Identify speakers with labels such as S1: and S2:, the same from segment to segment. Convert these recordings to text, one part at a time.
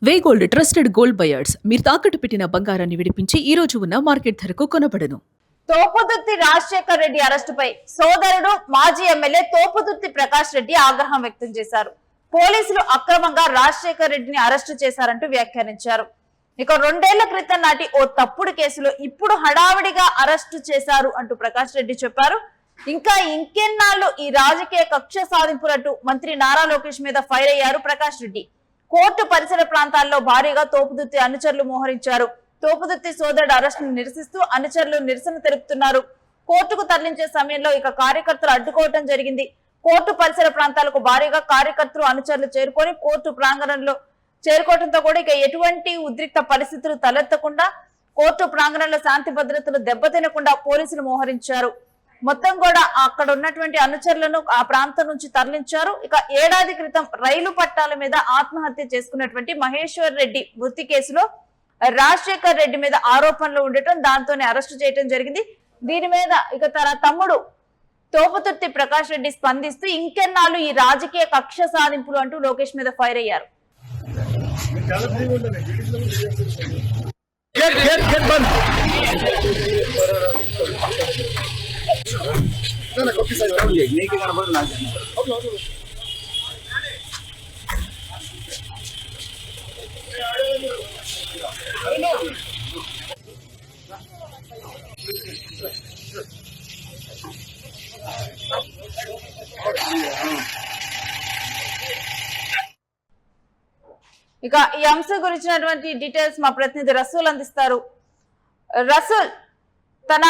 S1: వే gold trusted gold buyers మీరు తాకట్టు పెట్టిన బంగారాన్ని విడిపించి ఈ రోజు ఉన్న మార్కెట్ ధరకు కొనబడను.
S2: తోపుదుర్తి రాజశేఖర్ రెడ్డి అరెస్టుపై సోదరుడు మాజీ ఎమ్మెల్యే తోపుదుర్తి ప్రకాష్ రెడ్డి ఆగ్రహం వ్యక్తం చేశారు. పోలీసులు అక్రమంగా రాజశేఖర్ రెడ్డిని అరెస్టు చేశారంటూ వ్యాఖ్యానించారు. ఇక 2 ఏళ్ల క్రితం నాటి ఓ తప్పుడు కేసులో ఇప్పుడు హడావిడిగా అరెస్టు చేశారు అంటూ ప్రకాష్ రెడ్డి చెప్పారు. ఇంకా ఇంకెన్నాళ్ళు ఈ రాజకీయ కక్ష సాధింపులంటూ మంత్రి నారా లోకేష్ మీద ఫైర్ అయ్యారు ప్రకాష్ రెడ్డి. కోర్టు పరిసర ప్రాంతాల్లో భారీగా తోపుదుర్తి అనుచరులు మోహరించారు. తోపుదుర్తి సోదరుడు అరెస్టును నిరసిస్తూ అనుచరులు నిరసన తెలుపుతున్నారు. కోర్టుకు తరలించే సమయంలో ఇక కార్యకర్తలు అడ్డుకోవటం జరిగింది. కోర్టు పరిసర ప్రాంతాలకు భారీగా కార్యకర్తలు అనుచరులు చేరుకొని కోర్టు ప్రాంగణంలో చేరుకోవడంతో కూడా ఇక ఎటువంటి ఉద్రిక్త పరిస్థితులు తలెత్తకుండా కోర్టు ప్రాంగణంలో శాంతి భద్రతలు దెబ్బతినకుండా పోలీసులు మోహరించారు. మొత్తం కూడా అక్కడ ఉన్నటువంటి అనుచరులను ఆ ప్రాంతం నుంచి తరలించారు. ఇక ఏడాది క్రితం రైలు పట్టాల మీద ఆత్మహత్య చేసుకున్నటువంటి మహేశ్వర్ రెడ్డి మృతి కేసులో రాజశేఖర్ రెడ్డి మీద ఆరోపణలు ఉండటం, దాంతోనే అరెస్టు చేయడం జరిగింది. దీని మీద ఇక తన తమ్ముడు తోపుతుర్తి ప్రకాష్ రెడ్డి స్పందిస్తూ ఇంకెన్నాళ్ళు ఈ రాజకీయ కక్ష సాధింపులు అంటూ లోకేష్ మీద ఫైర్ అయ్యారు. ఇక ఈ అంశం గురించినటువంటి డీటెయిల్స్ మా ప్రతినిధి రసూల్ అందిస్తారు. రసూల్, తన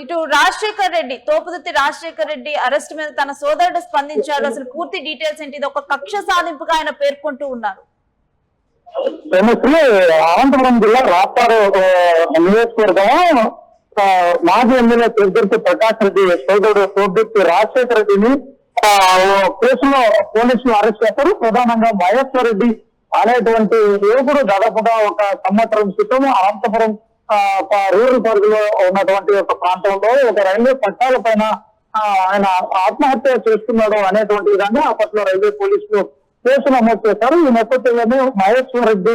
S2: ఇటు రాజశేఖర్ రెడ్డి తోపుదుర్తి రాజశేఖర్ రెడ్డి అరెస్ట్ మీద తన సోదరుడు స్పందించారు. అసలు పూర్తి డీటెయిల్స్ ఏంటి? ఇది ఒక కక్ష సాధింపుగా ఆయన పేర్కొంటూ ఉన్నారు.
S3: అనంతపురం జిల్లా రాప్తాడు నియోజకవర్గం మాజీ ఎమ్మెల్యే తోపుదుర్తి ప్రకాష్ రెడ్డి సోదరుడు తోపుదుర్తి రాజశేఖర రెడ్డిని కేసులో పోలీసులు అరెస్ట్ చేశారు. ప్రధానంగా మహేశ్వర్ రెడ్డి అనేటువంటి యువకుడు దాదాపుగా ఒక సంవత్సరం క్రితం అనంతపురం రూరల్ పరిధిలో ఉన్నటువంటి ఒక ప్రాంతంలో ఒక రైల్వే పట్టాల పైన ఆయన ఆత్మహత్య చేసుకున్నాడు అనేటువంటి విధంగా అప్పట్లో రైల్వే పోలీసులు కేసు నమోదు చేశారు. ఈ నేపథ్యంలోనే మహేశ్వర్ రెడ్డి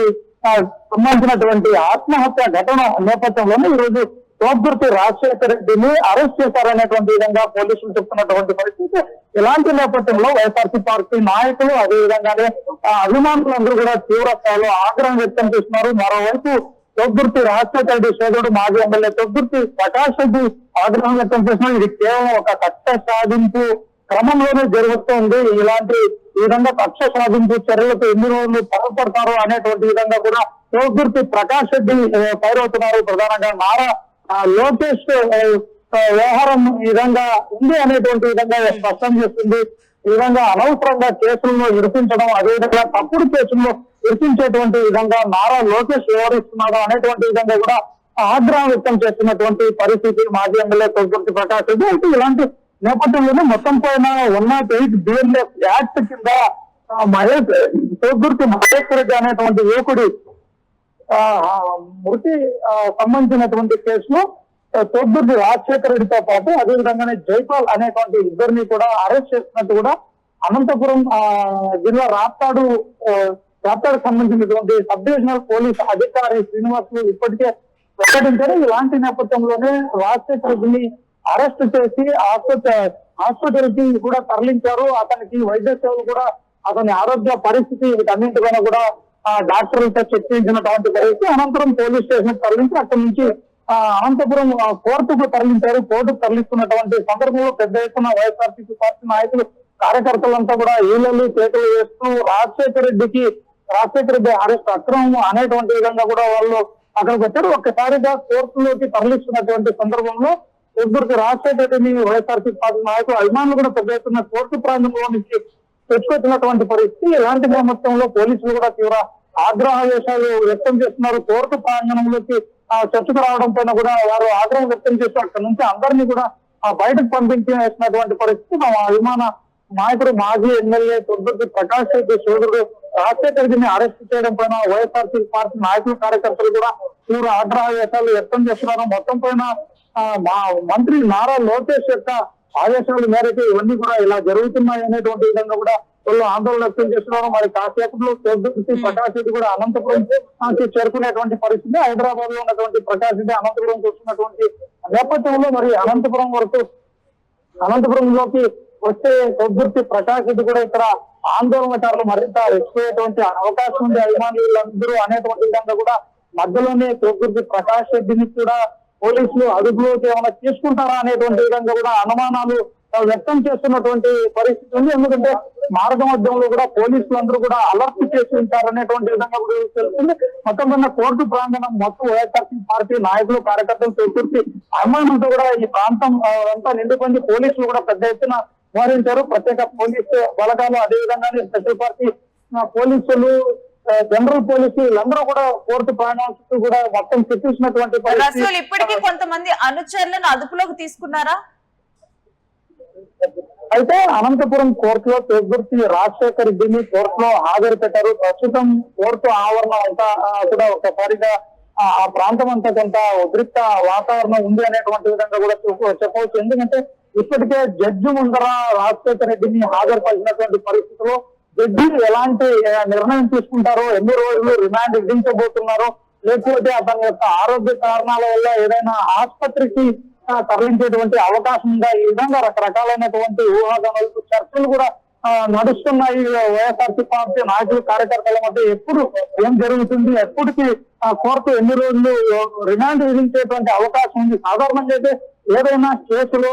S3: సంబంధించినటువంటి ఆత్మహత్య ఘటన నేపథ్యంలోనే ఈ రోజు తోపుదుర్తి రాజశేఖర రెడ్డిని అరెస్ట్ చేశారనేటువంటి విధంగా పోలీసులు చెప్తున్నటువంటి పరిస్థితి. ఇలాంటి నేపథ్యంలో వైఎస్ఆర్సీ పార్టీ నాయకులు అదేవిధంగానే అభిమానులందరూ కూడా తీవ్ర స్థాయిలో ఆగ్రహం వ్యక్తం చేస్తున్నారు. మరోవైపు తోపుదుర్తి రాజశేఖర రెడ్డి సోదరుడు మాజీ ఎమ్మెల్యే తోపుదుర్తి ప్రకాష్ రెడ్డి ఆగ్రహం వ్యక్తం చేస్తున్నారు. ఇది కేవలం ఒక కక్ష సాధింపు క్రమంలోనే జరుగుతుంది. ఇలాంటి ఈ విధంగా కక్ష సాధింపు చర్యలకు ఎన్ని రోజులు పాల్పడతారు అనేటువంటి విధంగా కూడా తోపుదుర్తి ప్రకాష్ రెడ్డి పైరవుతున్నారు. ప్రధానంగా నారా లోకేష్ వ్యవహారం ఈ విధంగా ఉంది అనేటువంటి విధంగా స్పష్టం చేస్తుంది. ఈ విధంగా అనవసరంగా కేసులను ఇరిపించడం, అదేవిధంగా తప్పుడు కేసులను ఇరిపించేటువంటి విధంగా నారా లోకేష్ వ్యవహరిస్తున్నాడు అనేటువంటి విధంగా కూడా ఆగ్రహం వ్యక్తం చేస్తున్నటువంటి పరిస్థితి మాజీ ఎమ్మెల్యే తోపుదుర్తి ప్రకాష్ రెడ్డి. అయితే ఇలాంటి నేపథ్యంలోనే మొత్తం పైన 108 BNS యాక్ట్ కింద తోపుదుర్తి మహేశ్వర్ రెడ్డి అనేటువంటి యువకుడి మృతి సంబంధించినటువంటి కేసులో తోపుదుర్తి రాజశేఖర రెడ్డితో పాటు అదేవిధంగానే జైపాల్ అనేటువంటి ఇద్దరిని కూడా అరెస్ట్ చేసినట్టు కూడా అనంతపురం జిల్లా రాప్తాడుకు సంబంధించినటువంటి సబ్ డివిజనల్ పోలీస్ అధికారి శ్రీనివాసులు ఇప్పటికే ప్రకటించారు. ఇలాంటి నేపథ్యంలోనే రాజశేఖర రెడ్డిని అరెస్ట్ చేసి హాస్పిటల్ కి కూడా తరలించారు. అతనికి వైద్య సేవలు కూడా అతని ఆరోగ్య పరిస్థితి వీటన్నింటిపైన కూడా డాక్టర్లతో చర్చించినటువంటి పరిస్థితి. అనంతరం పోలీస్ స్టేషన్ తరలించి అక్కడి నుంచి అనంతపురం కోర్టుకు తరలించారు. కోర్టుకు తరలిస్తున్నటువంటి సందర్భంలో పెద్ద ఎత్తున వైఎస్ఆర్సీపీ పార్టీ నాయకులు కార్యకర్తలంతా కూడా ఈలలు కేకలు వేస్తూ రాజశేఖర రెడ్డి అరెస్ట్ అక్రమం అనేటువంటి విధంగా కూడా వాళ్ళు అక్కడికి వచ్చారు. ఒక్కసారిగా కోర్టులోకి తరలిస్తున్నటువంటి సందర్భంలో తోపుదుర్తి రాజశేఖర రెడ్డిని వైఎస్ఆర్సీపీ పార్టీ నాయకులు అభిమానులు కూడా పెద్ద ఎత్తున కోర్టు ప్రాంతంలో నుంచి తెచ్చుకొచ్చినటువంటి పరిస్థితి. ఇలాంటి నేపథ్యంలో పోలీసులు కూడా తీవ్ర ఆగ్రహావేశాలు వ్యక్తం చేస్తున్నారు. కోర్టు ప్రాంగణంలోకి చర్చకు రావడం పైన కూడా వారు ఆగ్రహం వ్యక్తం చేస్తూ అక్కడి నుంచి అందరినీ కూడా బయటకు పంపించేసినటువంటి పరిస్థితి. మా అభిమాన నాయకుడు మాజీ ఎమ్మెల్యే తోపుదుర్తి ప్రకాష్ రెడ్డి సోదరుడు రాజశేఖర రెడ్డిని అరెస్ట్ చేయడం పైన వైఎస్ఆర్సీ పార్టీ నాయకులు కార్యకర్తలు కూడా తీవ్ర ఆగ్రహావేశాలు వ్యక్తం చేస్తున్నారు. మొత్తం పైన మంత్రి నారా లోకేష్ యొక్క ఆదేశాల మేరకు ఇవన్నీ కూడా ఇలా జరుగుతున్నాయి అనేటువంటి విధంగా కూడా వాళ్ళు ఆందోళన వ్యక్తం చేస్తున్నారు. మరి కాసేపట్లో తోపుదుర్తి ప్రకాష్ రెడ్డి కూడా అనంతపురం చేరుకునేటువంటి పరిస్థితి. హైదరాబాద్ లో ఉన్నటువంటి ప్రకాష్ రెడ్డి అనంతపురం చూస్తున్నటువంటి నేపథ్యంలో మరి అనంతపురంలోకి వస్తే తోపుదుర్తి ప్రకాష్ రెడ్డి కూడా ఇక్కడ ఆందోళనకారులు మరింత రెచ్చిపోయేటువంటి అవకాశం ఉంది. అభిమానులందరూ అనేటువంటి విధంగా కూడా మధ్యలోనే తోపుదుర్తి ప్రకాష్ రెడ్డిని కూడా పోలీసులు అదుపులోకి ఏమైనా తీసుకుంటారా అనేటువంటి విధంగా కూడా అనుమానాలు వ్యక్తం చేస్తున్నటువంటి పరిస్థితి ఉంది. ఎందుకంటే మార్గ మధ్యంలో కూడా పోలీసులందరూ కూడా అలర్ట్ చేసి ఉంటారనేటువంటి విధంగా కూడా తెలుస్తుంది. మొత్తం మీద కోర్టు ప్రాంగణం మొత్తం వైఎస్ఆర్సీ పార్టీ నాయకులు కార్యకర్తలు తోపుదుర్తి అభిమానులతో కూడా ఈ ప్రాంతం అంతా నిండుకొని పోలీసులు కూడా పెద్ద ఎత్తున మోహరించారు. ప్రత్యేక పోలీసు బలగాలు, అదేవిధంగానే స్పెషల్ పార్టీ పోలీసులు, జనరల్ పోలీసులు వీళ్ళందరూ కూడా కోర్టు ప్రాంగణం చుట్టూ కూడా మొత్తం చుట్టూసినటువంటి
S2: రసూల్ ఇప్పటికీ కొంతమంది అనుచరులను అదుపులోకి తీసుకున్నారా?
S3: అయితే అనంతపురం కోర్టులో తోపుదుర్తి రాజశేఖర్ రెడ్డిని కోర్టులో హాజరు పెట్టారు. ప్రస్తుతం కోర్టు ఆవరణం అంతా కూడా ఒకసారిగా ఆ ప్రాంతం అంతా కొంత ఉద్రిక్త వాతావరణం ఉంది అనేటువంటి విధంగా కూడా చెప్పవచ్చు. ఎందుకంటే ఇప్పటికే జడ్జి ముందర రాజశేఖర్ రెడ్డిని హాజరుపరిచినటువంటి పరిస్థితిలో జడ్జి ఎలాంటి నిర్ణయం తీసుకుంటారో, ఎన్ని రోజులు రిమాండ్ విధించబోతున్నారో, లేకపోతే అతని యొక్క ఆరోగ్య కారణాల వల్ల ఏదైనా ఆసుపత్రికి తరలించేటువంటి అవకాశం ఉందా, ఈ విధంగా రకరకాలైనటువంటి ఊహాగానాలు చర్చలు కూడా నడుస్తున్నాయి. వైఎస్ఆర్సీ పార్టీ నాయకులు కార్యకర్తల మధ్య ఎప్పుడు ఏం జరుగుతుంది, ఎప్పటికి కోర్టు ఎన్ని రోజులు రిమాండ్ విధించేటువంటి అవకాశం ఉంది. సాధారణంగా అయితే ఏదైనా కేసులో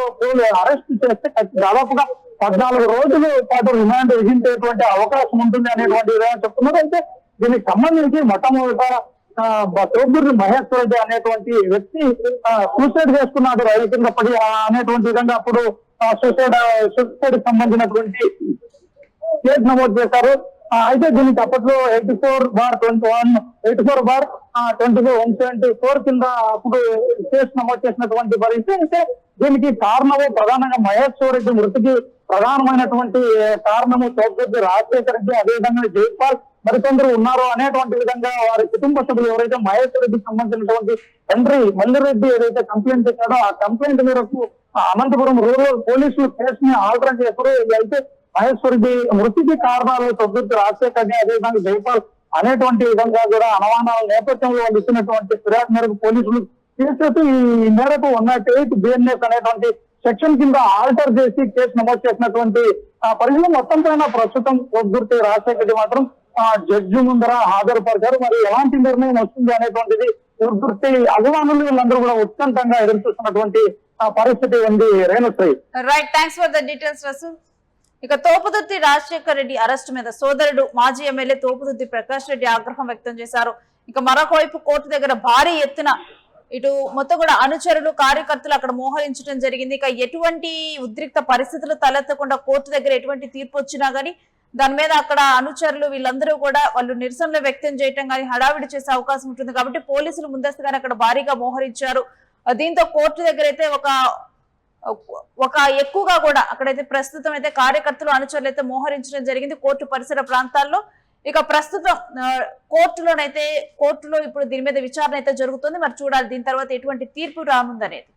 S3: అరెస్ట్ చేస్తే దాదాపుగా 14 రోజుల పాటు రిమాండ్ విధించేటువంటి అవకాశం ఉంటుంది అనేటువంటి విధంగా చెప్తున్నారు. అయితే దీనికి సంబంధించి మొట్టమొదట తోపుదుర్తి మహేశ్వర రెడ్డి అనేటువంటి వ్యక్తి సూసైడ్ చేసుకున్నాడు రైలు కింద పడి అనేటువంటి విధంగా అప్పుడు సూసైడ్ సంబంధించినటువంటి కేసు నమోదు చేశారు. అయితే దీనికి అప్పట్లో 84/21/174 కింద అప్పుడు కేసు నమోదు చేసినటువంటి పరిస్థితి. అయితే దీనికి కారణము ప్రధానంగా మహేశ్వర రెడ్డి మృతికి ప్రధానమైనటువంటి కారణము తోపుదుర్తి రాజశేఖర రెడ్డి, అదేవిధంగా జైపాల్ మరికొందరు ఉన్నారు అనేటువంటి విధంగా వారి కుటుంబ సభ్యులు ఎవరైతే మహేశ్వర రెడ్డికి సంబంధించినటువంటి తండ్రి మల్లిరెడ్డి ఏదైతే కంప్లైంట్ ఇచ్చాడో ఆ కంప్లైంట్ మేరకు అనంతపురం రూరల్ పోలీసులు కేసుని ఆల్టర్ చేశారు. అయితే మహేశ్వర రెడ్డి మృతికి కారణాలు తోపుదుర్తి రాజశేఖర్ రెడ్డి, అదేవిధంగా జైపాల్ అనేటువంటి విధంగా కూడా అనుమానాల నేపథ్యంలో వాళ్ళు ఇచ్చినటువంటి ఫిర్యాదు మేరకు పోలీసులు కేసు ఈ మేరకు 108 BNS అనేటువంటి సెక్షన్ కింద ఆల్టర్ చేసి కేసు నమోదు చేసినటువంటి పరిస్థితి. మొత్తం పైన ప్రస్తుతం తోపుదుర్తి రాజశేఖర్ రెడ్డి మాత్రం జడ్జి ముందర హాజరుపరిచారు. మరి ఎలాంటి నిర్ణయం వస్తుంది అనేటువంటిది తోపుదుర్తి అభిమానులు వీళ్ళందరూ కూడా ఉత్కంఠంగా ఎదురు చూస్తున్నటువంటి పరిస్థితి ఉంది. Renusri.
S2: Right, thanks for the details Rasu. ఇక తోపుదుర్తి రాజశేఖర్ రెడ్డి అరెస్టు మీద సోదరుడు మాజీ ఎమ్మెల్యే తోపుదుర్తి ప్రకాష్ రెడ్డి ఆగ్రహం వ్యక్తం చేశారు. ఇక మరొక వైపు కోర్టు దగ్గర భారీ ఎత్తున ఇటు మొత్తం కూడా అనుచరులు, కార్యకర్తలు అక్కడ మోహరించడం జరిగింది. ఇక ఎటువంటి ఉద్రిక్త పరిస్థితులు తలెత్తకుండా కోర్టు దగ్గర ఎటువంటి తీర్పు వచ్చినా గానీ దాని మీద అక్కడ అనుచరులు వీళ్ళందరూ కూడా వాళ్ళు నిరసనలు వ్యక్తం చేయటం కానీ హడావిడి చేసే అవకాశం ఉంటుంది. కాబట్టి పోలీసులు ముందస్తుగానే అక్కడ భారీగా మోహరించారు. దీంతో కోర్టు దగ్గర అయితే ఒక ఎక్కువగా కూడా అక్కడైతే ప్రస్తుతం అయితే కార్యకర్తలు, అనుచరులు అయితే మోహరించడం జరిగింది కోర్టు పరిసర ప్రాంతాల్లో. ఇక ప్రస్తుతం కోర్టులో ఇప్పుడు దీని మీద విచారణ అయితే జరుగుతుంది. మరి చూడాలి దీని తర్వాత ఎటువంటి తీర్పు రానుందనేది.